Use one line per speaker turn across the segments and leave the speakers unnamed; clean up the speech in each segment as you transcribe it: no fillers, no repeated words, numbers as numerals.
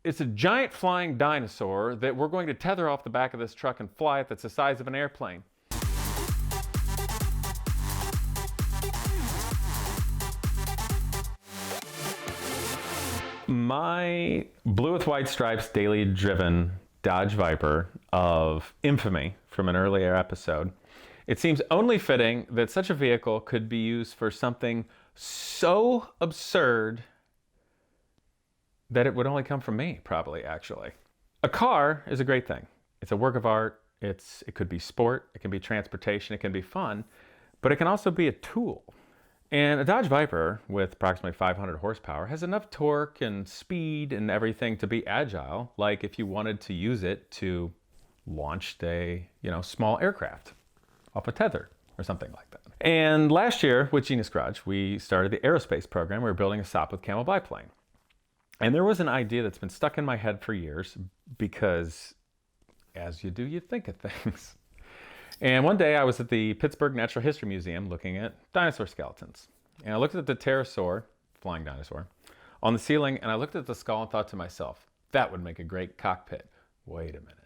It's a giant flying dinosaur that we're going to tether off the back of this truck and fly it that's the size of an airplane. My blue with white stripes daily driven Dodge Viper of infamy from an earlier episode, it seems only fitting that such a vehicle could be used for something so absurd that it would only come from me, probably, actually. A car is a great thing. It's a work of art. It could be sport, it can be transportation, it can be fun, but it can also be a tool. And a Dodge Viper with approximately 500 horsepower has enough torque and speed and everything to be agile, like if you wanted to use it to launch a small aircraft off a tether or something like that. And last year with Genius Garage, we started the aerospace program. We were building a Sopwith Camel biplane. And there was an idea that's been stuck in my head for years because, as you do, you think of things. And one day I was at the Pittsburgh Natural History Museum looking at dinosaur skeletons. And I looked at the pterosaur, flying dinosaur, on the ceiling, and I looked at the skull and thought to myself, that would make a great cockpit. Wait a minute.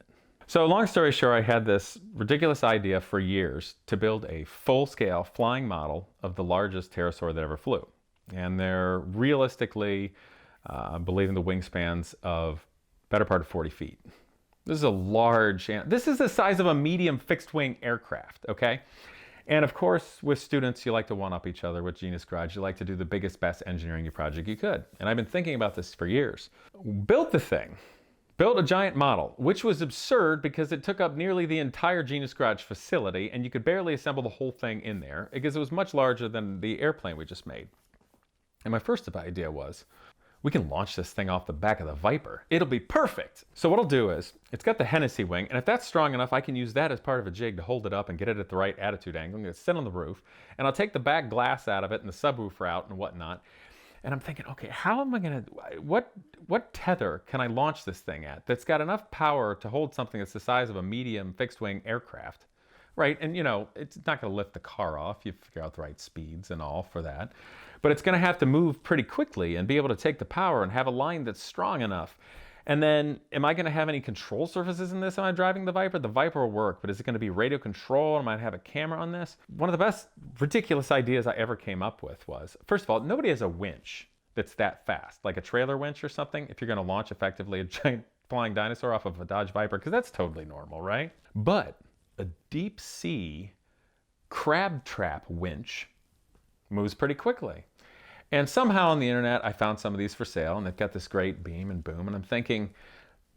So long story short, I had this ridiculous idea for years to build a full-scale flying model of the largest pterosaur that ever flew. And they're realistically, believing the wingspans of better part of 40 feet. This is a large, this is the size of a medium fixed wing aircraft, okay? And of course, with students, you like to one-up each other. With Genius Garage, you like to do the biggest, best engineering project you could. And I've been thinking about this for years. Built the thing, built a giant model, which was absurd because it took up nearly the entire Genius Garage facility and you could barely assemble the whole thing in there because it was much larger than the airplane we just made. And my first idea was, we can launch this thing off the back of the Viper. It'll be perfect. So what I'll do is, it's got the Hennessy wing, and if that's strong enough, I can use that as part of a jig to hold it up and get it at the right attitude angle. I'm gonna sit on the roof, and I'll take the back glass out of it and the subwoofer out and whatnot. And I'm thinking, okay, how am I gonna, what tether can I launch this thing at that's got enough power to hold something that's the size of a medium fixed wing aircraft? Right, and it's not going to lift the car off. You figure out the right speeds and all for that. But it's going to have to move pretty quickly and be able to take the power and have a line that's strong enough. And then, am I going to have any control surfaces in this when I'm driving the Viper? The Viper will work, but is it going to be radio control? Am I going to have a camera on this? One of the best ridiculous ideas I ever came up with was, first of all, nobody has a winch that's that fast, like a trailer winch or something, if you're going to launch effectively a giant flying dinosaur off of a Dodge Viper, because that's totally normal, right? But a deep sea crab trap winch moves pretty quickly. And somehow on the internet, I found some of these for sale and they've got this great beam and boom. And I'm thinking,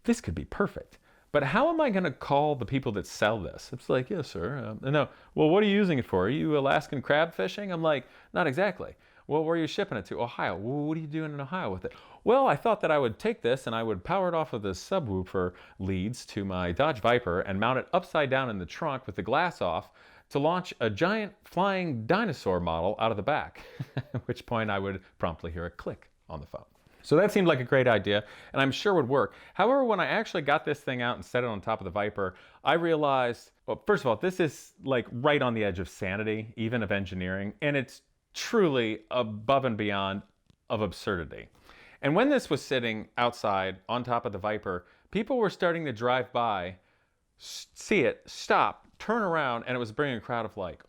this could be perfect. But how am I going to call the people that sell this? It's like, yes, sir. No. Well, what are you using it for? Are you Alaskan crab fishing? I'm like, not exactly. Well, where are you shipping it to? Ohio. Well, what are you doing in Ohio with it? Well, I thought that I would take this and I would power it off of the subwoofer leads to my Dodge Viper and mount it upside down in the trunk with the glass off to launch a giant flying dinosaur model out of the back, at which point I would promptly hear a click on the phone. So that seemed like a great idea, and I'm sure would work. However, when I actually got this thing out and set it on top of the Viper, I realized, well, first of all, this is like right on the edge of sanity, even of engineering, and it's truly above and beyond of absurdity. And when this was sitting outside on top of the Viper, people were starting to drive by, see it, stop, turn around, and it was bringing a crowd of like,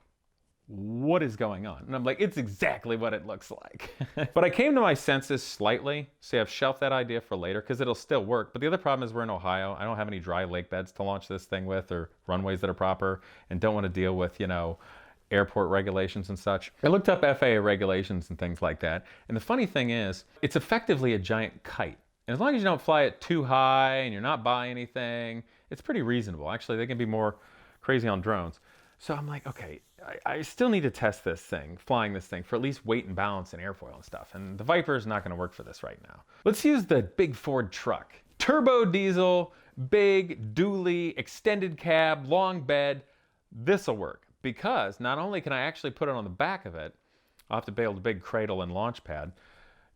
what is going on? And I'm like, it's exactly what it looks like. But I came to my senses slightly. See, I've shelved that idea for later because it'll still work. But the other problem is we're in Ohio. I don't have any dry lake beds to launch this thing with or runways that are proper and don't want to deal with, airport regulations and such. I looked up FAA regulations and things like that. And the funny thing is, it's effectively a giant kite. And as long as you don't fly it too high and you're not buying anything, it's pretty reasonable. Actually, they can be more crazy on drones. So I'm like, okay, I still need to test this thing, flying this thing for at least weight and balance and airfoil and stuff. And the Viper is not going to work for this right now. Let's use the big Ford truck. Turbo diesel, big, dually, extended cab, long bed. This'll work because not only can I actually put it on the back of it, I'll have to build a big cradle and launch pad.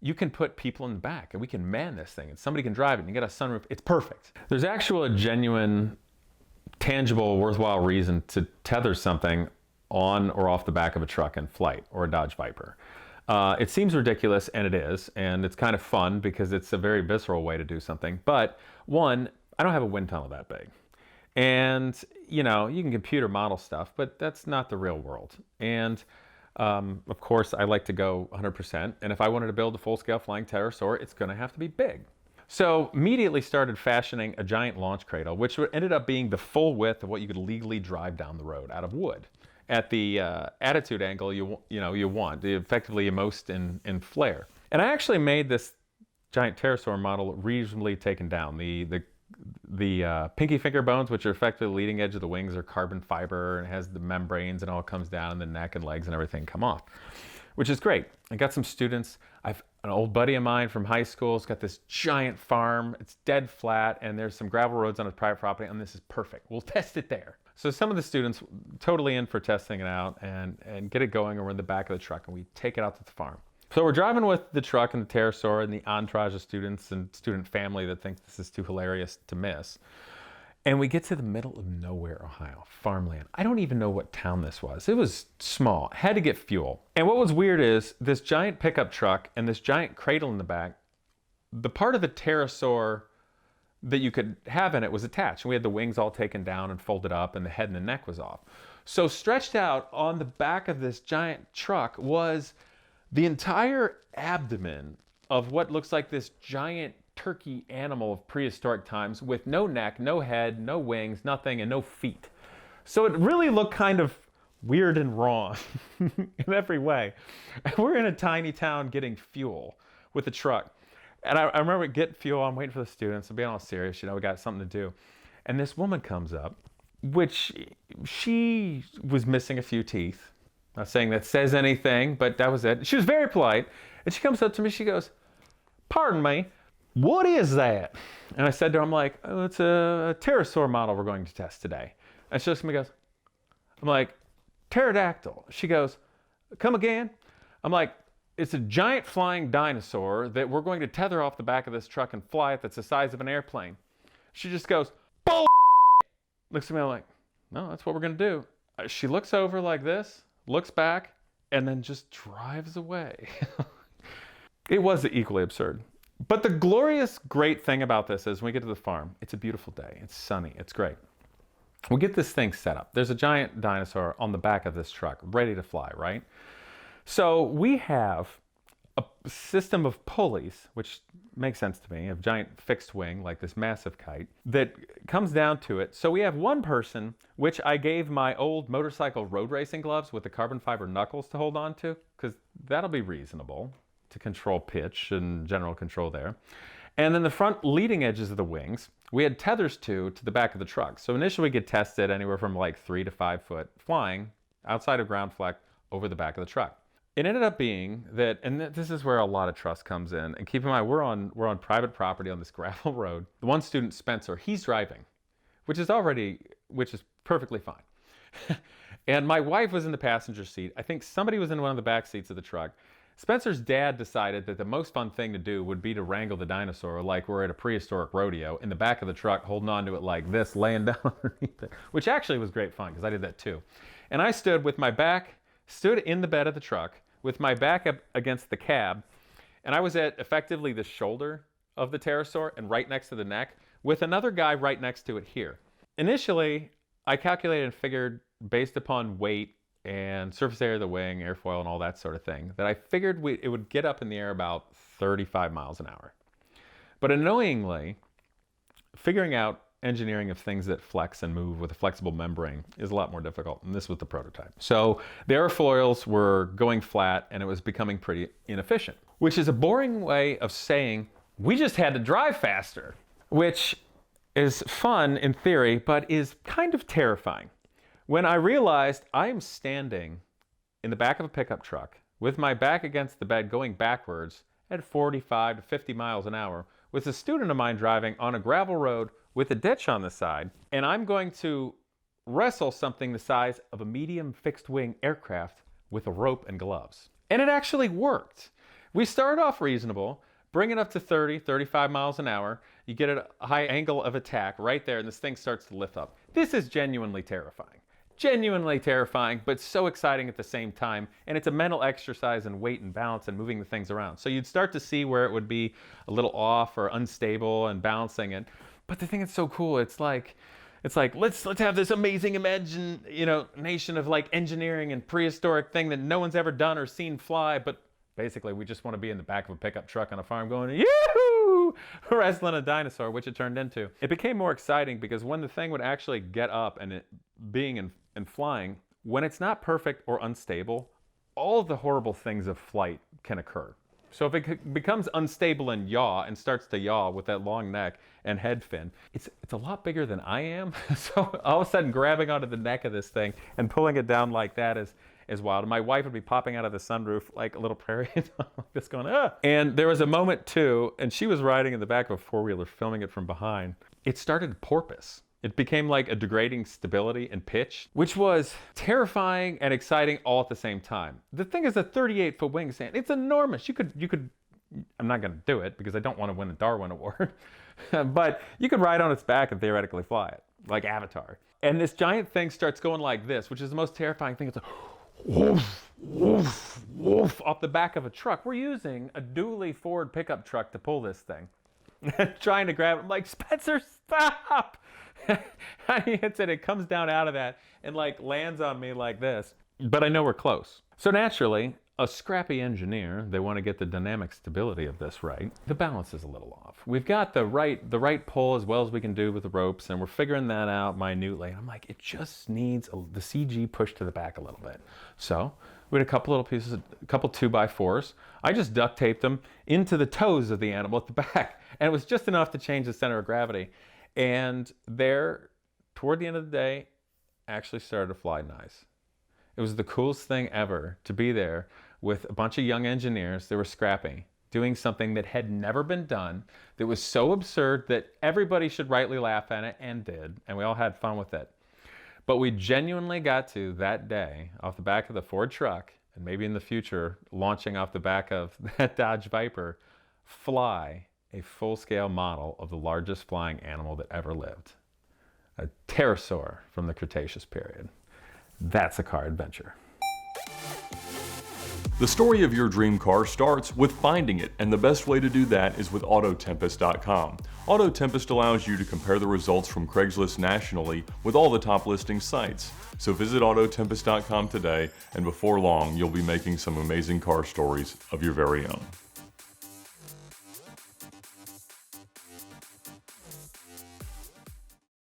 You can put people in the back and we can man this thing and somebody can drive it and you get a sunroof. It's perfect. There's actual genuine tangible, worthwhile reason to tether something on or off the back of a truck in flight or a Dodge Viper. It seems ridiculous, and it is, and it's kind of fun because it's a very visceral way to do something. But one, I don't have a wind tunnel that big. And, you know, you can computer model stuff, but that's not the real world. And, of course, I like to go 100%. And if I wanted to build a full-scale flying pterosaur, it's going to have to be big. So immediately started fashioning a giant launch cradle, which ended up being the full width of what you could legally drive down the road out of wood at the attitude angle you want, effectively most in flare. And I actually made this giant pterosaur model reasonably taken down. The pinky finger bones, which are effectively the leading edge of the wings, are carbon fiber and has the membranes, and all comes down, and the neck and legs and everything come off, which is great. I got some students. An old buddy of mine from high school has got this giant farm. It's dead flat, and there's some gravel roads on his private property, and this is perfect. We'll test it there. So some of the students totally in for testing it out and get it going, and we're in the back of the truck, and we take it out to the farm. So we're driving with the truck and the pterosaur and the entourage of students and student family that think this is too hilarious to miss. And we get to the middle of nowhere, Ohio, farmland. I don't even know what town this was. It was small, had to get fuel. And what was weird is this giant pickup truck and this giant cradle in the back, the part of the pterosaur that you could have in it was attached. And we had the wings all taken down and folded up, and the head and the neck was off. So stretched out on the back of this giant truck was the entire abdomen of what looks like this giant turkey animal of prehistoric times with no neck, no head, no wings, nothing, and no feet. So it really looked kind of weird and wrong in every way. And we're in a tiny town getting fuel with a truck. And I remember getting fuel, I'm waiting for the students, I'm being all serious, you know, we got something to do. And this woman comes up, which she was missing a few teeth. Not saying that says anything, but that was it. She was very polite. And she comes up to me, she goes, "Pardon me, what is that?" And I said to her, I'm like, "Oh, it's a pterosaur model we're going to test today." And she looks at me and goes, I'm like, "Pterodactyl." She goes, "Come again?" I'm like, "It's a giant flying dinosaur that we're going to tether off the back of this truck and fly it that's the size of an airplane." She just goes, "Bull." Looks at me, I'm like, "No, that's what we're going to do." She looks over like this, looks back, and then just drives away. It was equally absurd. But the glorious, great thing about this is when we get to the farm, it's a beautiful day. It's sunny. It's great. We get this thing set up. There's a giant dinosaur on the back of this truck, ready to fly, right? So we have a system of pulleys, which makes sense to me, a giant fixed wing, like this massive kite, that comes down to it. So we have one person, which I gave my old motorcycle road racing gloves with the carbon fiber knuckles to hold on to, because that'll be reasonable to control pitch and general control there. And then the front leading edges of the wings, we had tethers to the back of the truck. So initially we get tested anywhere from like 3 to 5 foot flying outside of ground fleck over the back of the truck. It ended up being that, and this is where a lot of trust comes in. And keep in mind, we're on private property on this gravel road. The one student, Spencer, he's driving, which is perfectly fine. And my wife was in the passenger seat. I think somebody was in one of the back seats of the truck. Spencer's dad decided that the most fun thing to do would be to wrangle the dinosaur like we're at a prehistoric rodeo in the back of the truck, holding on to it like this, laying down underneath it, which actually was great fun because I did that too. And I stood in the bed of the truck with my back up against the cab, and I was at effectively the shoulder of the pterosaur and right next to the neck with another guy right next to it here. Initially, I calculated and figured based upon weight and surface area of the wing, airfoil, and all that sort of thing, that I figured it would get up in the air about 35 miles an hour. But annoyingly, figuring out engineering of things that flex and move with a flexible membrane is a lot more difficult, and this was the prototype. So the airfoils were going flat, and it was becoming pretty inefficient, which is a boring way of saying we just had to drive faster, which is fun in theory, but is kind of terrifying. When I realized I am standing in the back of a pickup truck with my back against the bed going backwards at 45 to 50 miles an hour with a student of mine driving on a gravel road with a ditch on the side, and I'm going to wrestle something the size of a medium fixed wing aircraft with a rope and gloves. And it actually worked. We started off reasonable, bring it up to 30, 35 miles an hour. You get a high angle of attack right there, and this thing starts to lift up. This is genuinely terrifying. Genuinely terrifying, but so exciting at the same time. And it's a mental exercise in weight and balance and moving the things around. So you'd start to see where it would be a little off or unstable and balancing it. But the thing that's so cool, it's like let's have this amazing nation of like engineering and prehistoric thing that no one's ever done or seen fly. But basically, we just want to be in the back of a pickup truck on a farm going, yoo-hoo, wrestling a dinosaur, which it turned into. It became more exciting because when the thing would actually get up and it being and flying, when it's not perfect or unstable, all of the horrible things of flight can occur. So if it becomes unstable and starts to yaw with that long neck and head fin, it's a lot bigger than I am. So all of a sudden grabbing onto the neck of this thing and pulling it down like that is wild. And my wife would be popping out of the sunroof like a little prairie, just going, ah. And there was a moment too, and she was riding in the back of a four-wheeler, filming it from behind. It started to porpoise. It became like a degrading stability and pitch, which was terrifying and exciting all at the same time. The thing is a 38-foot wingspan. It's enormous. You could, I'm not going to do it because I don't want to win a Darwin Award, but you could ride on its back and theoretically fly it, like Avatar. And this giant thing starts going like this, which is the most terrifying thing. It's like, woof, woof, woof, off the back of a truck. We're using a dually Ford pickup truck to pull this thing. Trying to grab it. I'm like, Spencer, stop! He hits it, it comes down out of that and like lands on me like this. But I know we're close. So naturally, a scrappy engineer, they want to get the dynamic stability of this right. The balance is a little off. We've got the right pull as well as we can do with the ropes, and we're figuring that out minutely. And I'm like, it just needs the CG pushed to the back a little bit. So we had a couple little pieces, a couple 2x4s. I just duct taped them into the toes of the animal at the back. And it was just enough to change the center of gravity. And there, toward the end of the day, actually started to fly nice. It was the coolest thing ever to be there with a bunch of young engineers that were scrappy, doing something that had never been done, that was so absurd that everybody should rightly laugh at it, and did, and we all had fun with it. But we genuinely got to, that day, off the back of the Ford truck, and maybe in the future, launching off the back of that Dodge Viper, fly a full-scale model of the largest flying animal that ever lived. A pterosaur from the Cretaceous period. That's a car adventure.
The story of your dream car starts with finding it, and the best way to do that is with Autotempest.com. Autotempest allows you to compare the results from Craigslist nationally with all the top listing sites. So visit Autotempest.com today, and before long, you'll be making some amazing car stories of your very own.